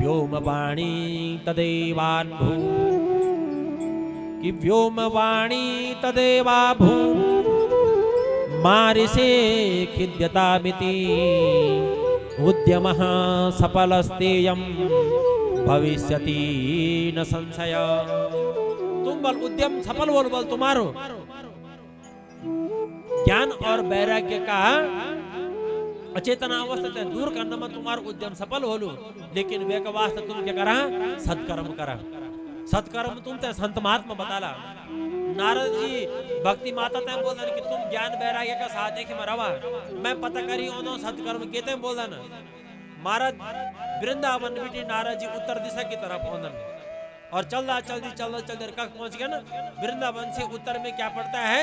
व्योमवाणी तदेवान्भू कि व्योमवाणी तदेवाभू मारिसे खिद्यतामिति उद्यमः सफलस्तेयं भविष्यति न संशय। तुम बल उद्यम सफल बोल बल तुम्हारो ज्ञान और वैराग्य का अचेतना अवस्था दूर करने में तुम्हारा उद्यम सफल होलू। लेकिन वे का वास्ते तुम क्या करा? सत्कर्म करा। सत्कर्म तुम ते संत महात्मा बताला। नारद जी भक्ति माता ते बोलन कि तुम ज्ञान वैराग्य का साथ एक में रवा। मैं पता करी ओनो सत्कर्म केते बोलन। महाराज वृंदावन बिटी नारद जी उत्तर दिशा की तरफ ओनन और चलदा जल्दी कब पहुंच गया ना? वृंदावन से उत्तर में क्या पड़ता है?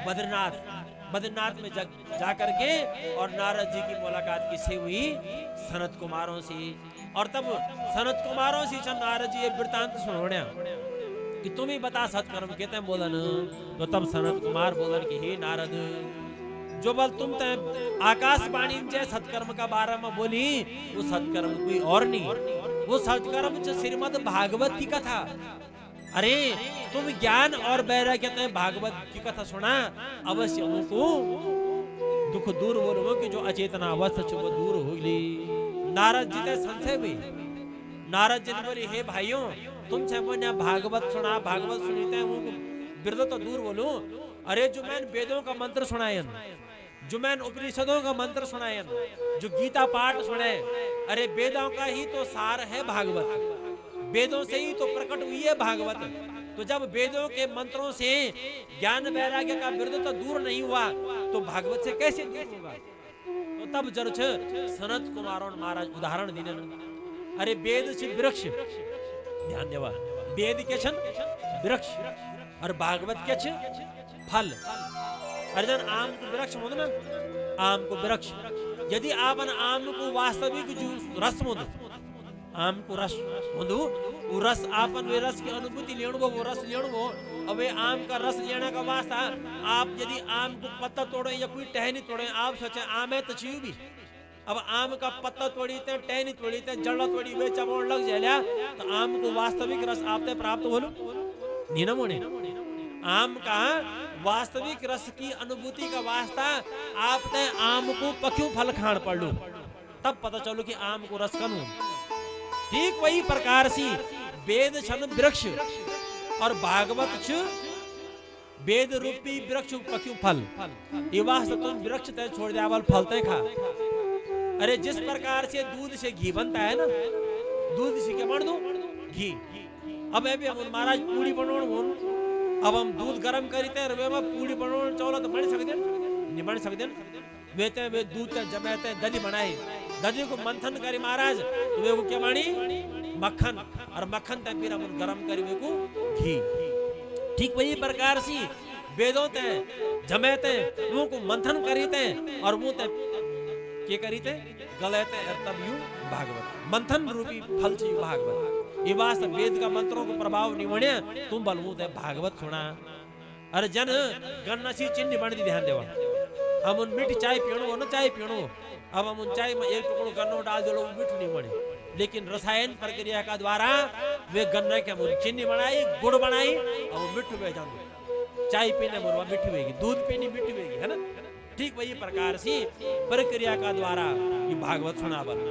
बद्रीनाथ। बद्रीनाथ में जा करके और नारद जी की मुलाकात किससे हुई? सनत कुमारों से। और तब सनत कुमारों से नारद जी ये वृतांत सुनोण्या कि तुम ही बता सत्कर्म कहते हैं बोलन। तो तब सनत कुमार बोलन कि हे नारद, जो बल तुम ते आकाशवाणी जय सत्कर्म का बारे में बोली वो सत्कर्म कोई और नहीं, वो सत्कर्म श्रीमद् भागवत की कथा। अरे तुम ज्ञान और वैराग्य कहते हैं भागवत की कथा सुना अवश्य उनको दुख दूर हो कि जो अचेतना अवस्था वो दूर होगी। नारद जी ने संशय भी नारद जी ने बोली हे भाइयों तुम से भागवत सुना भागवत सुनते हैं बिरद तो दूर बोलू। अरे जो मैंने वेदों का मंत्र सुनायन, जो मैंने उपनिषदों का मंत्र सुनायन, जो गीता पाठ सुने, अरे वेदों का ही तो सार है भागवत। वेदों से ही तो प्रकट हुई है भागवत। तो जब वेदों के मंत्रों से ज्ञान वैराग्य का बिरद तो दूर नहीं हुआ तो भागवत से कैसे दूर होगा? तो तब जब सनत कुमारों महाराज उदाहरण देने। अरे वेद से वृक्ष, ध्यान देवा, वेद के छन वृक्ष और भागवत के छ फल। अर्जन आम को वृक्ष मोद ना, आम को वृक्ष यदि आपन आम को वास्तविक जूस रस मोद, आम को रस मोदू वो रस आपन वे रस की अनुभूति लेण वो रस लेण वो। अब वे आम का रस लेने का वास्ता आप यदि आम को पत्ता तोड़े या कोई टहनी तोड़े, आप सोचे आम है तो छीव भी। अब आम का पत्ता तोड़ी थे, टहनी तोड़ी थे, जड़ा तोड़ी वे चबाउन लग जाए तो आम को वास्तविक रस आपते प्राप्त होलो नीना मोने। आम का वास्तविक रस की अनुभूति का वास्ता आपने आम को पक्यों फल खान पड़ लो तब पता चलो कि आम को रस कनु। ठीक वही प्रकार से वेद छन वृक्ष और भागवत छ वेद रूपी वृक्ष पक्यों फल। ये वास्ते तुम वृक्ष तय छोड़ दिया फल तय खा। अरे जिस प्रकार से दूध से घी बनता है ना, दूध से क्या बन दो घी। अब अभी हम महाराज पूड़ी बनोण, अब हम दूध गरम करते हैं वे में पूड़ी बनोण चौला तो बन सकते नहीं बन सकते। वे ते वे दूध ते जमाते दही बनाए, दही को मंथन करी महाराज तो वे को क्या बनी मक्खन, और मक्खन ते फिर हम गरम करी वे को घी। ठीक वही प्रकार से वेदों ते जमाते वो को मंथन करीते और वो ते के करीते गलते तब यू भागवत मंथन रूपी फल से यू भागवत। ये वास्ते वेद का मंत्रों को प्रभाव नहीं बने तुम बलमू ते भागवत सुना। अरे जन गन्ना सी चिन्ह बन दी ध्यान देवा। हम उन मीठी चाय पीणो हो ना चाय पीणो, अब हम उन चाय में एक टुकड़ो गन्नो डाल दो मीठ नहीं बने। लेकिन रसायन प्रक्रिया का द्वारा वे गन्ना के हम चीनी बनाई गुड़ बनाई और वो मिठ हुए जान चाय पीने में मिठ हुएगी, दूध पीनी मिठ हुएगी है ना। ठीक वही प्रकार से प्रक्रिया का द्वारा ये भागवत सुना बन।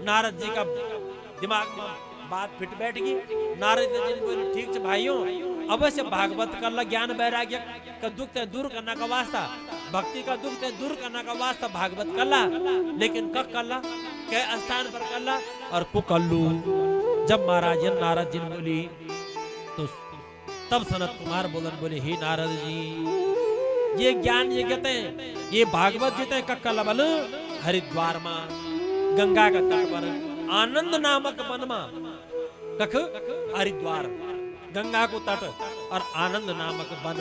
नारद जी का दिमाग में बात फिट बैठ गई। नारद जी ने बोले ठीक है भाइयों अवश्य भागवत कर ला, ज्ञान वैराग्य का दुख है दूर करना का वास्ता, भक्ति का दुख है दूर करना का वास्ता भागवत कर ला। लेकिन कब कर ला, कै स्थान पर कर ला और कुकल्लू। जब महाराज नारद जी ने बोली तो तब सनत कुमार बोलन बोले हे नारद जी ये ज्ञान ये कहते हैं ये भागवत जीते हैं कक्का बल हरिद्वार में गंगा का तट पर आनंद नामक वन में कख हरिद्वार गंगा को तट और आनंद नामक वन।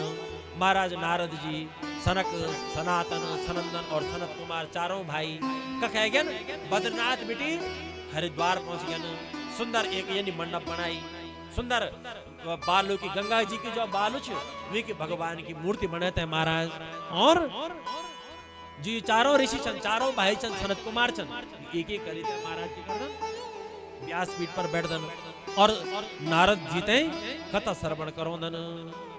महाराज नारद जी सनक सनातन सनंदन और सनत कुमार चारों भाई कख है गया बद्रीनाथ बेटी हरिद्वार पहुंच गया। सुंदर एक यानी मंडप बनाई, सुंदर बालू की गंगा जी की जो बालू वे की भगवान की मूर्ति बनाते हैं महाराज। और जी चारों ऋषि चंद चारों भाई चंद सनत कुमार चंद एक एक करी थे महाराज की करना व्यासपीठ पर बैठ दन और नारद जी ते कथा श्रवण करो दन।